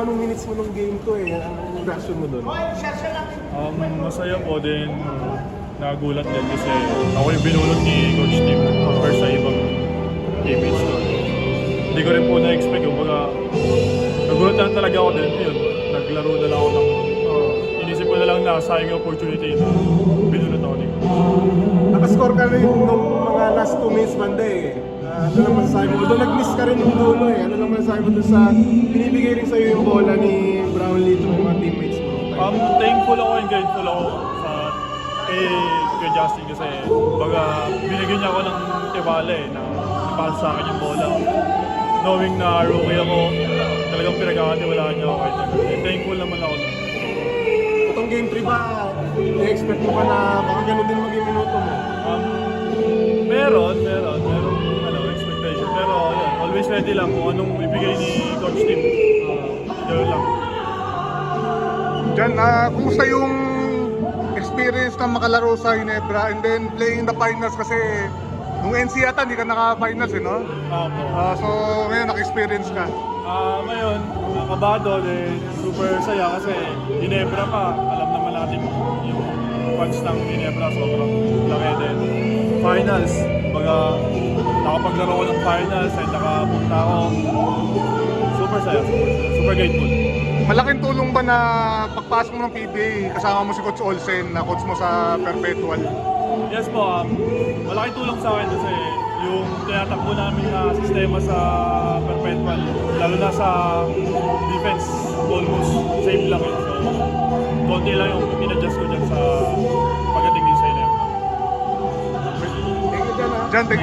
Anong minutes mo nung game to eh? Anong reaction mo doon? Masaya po din. Nagulat din kasi ako yung binulot ni Coach Tim compare sa ibang teammates ko. Hindi ko rin po na-expect. Kumbaga, nagulat lang talaga ako din. Yun, naglaro na lang ako ng... inisip ko na lang na sayang yung opportunity na binulot ako ni Coach. Nakascore ka rin nung mga last 2 minutes banda eh. Ano lang masasabi mo? Although nag-miss ka rin yung dulo eh. Ano lang masasabi mo doon sa binibigay rin sa'yo yung bola ni Brownlee to yung mga teammates mo? Thankful ako and grateful ako sa kay Justin kasi baga binigyan niya ako ng tiwala eh na ipasa sa akin yung bola. Knowing na rookie ako, talagang pinagkakatiwalaan niya ako kahit na thankful naman ako. Itong game 3 ba, i-expect mo pa na baka ganun din maging minuto mo? Meron expectation. Pero yun, always ready lang kung anong ibigay ni Coach Tim. Yun lang. Jan, kumusta yung experience na makalaro sa Ginebra and then playing the finals kasi nung NC yata hindi ka naka-finals eh, no? Opo. So ngayon naka-experience ka. Ngayon, kabado din, super saya kasi Ginebra pa, alam naman natin yung fans ng Ginebra, sobrang laki din. Finals, baga nakapaglaro ko ng finals and nakapunta ako. Super saya, super grateful. Malaking tulong ba na pagpasok mo ng PBA kasama mo si Coach Olsen na coach mo sa Perpetual? Yes po, malaking tulong sa akin kasi yung tinatakbo namin na sistema sa Perpetual, lalo na sa defense, almost same lang yun. So, konti lang yung in-adjust ko dyan sa pagdating din sa 11. Thank you, Jan. Jan, thank you.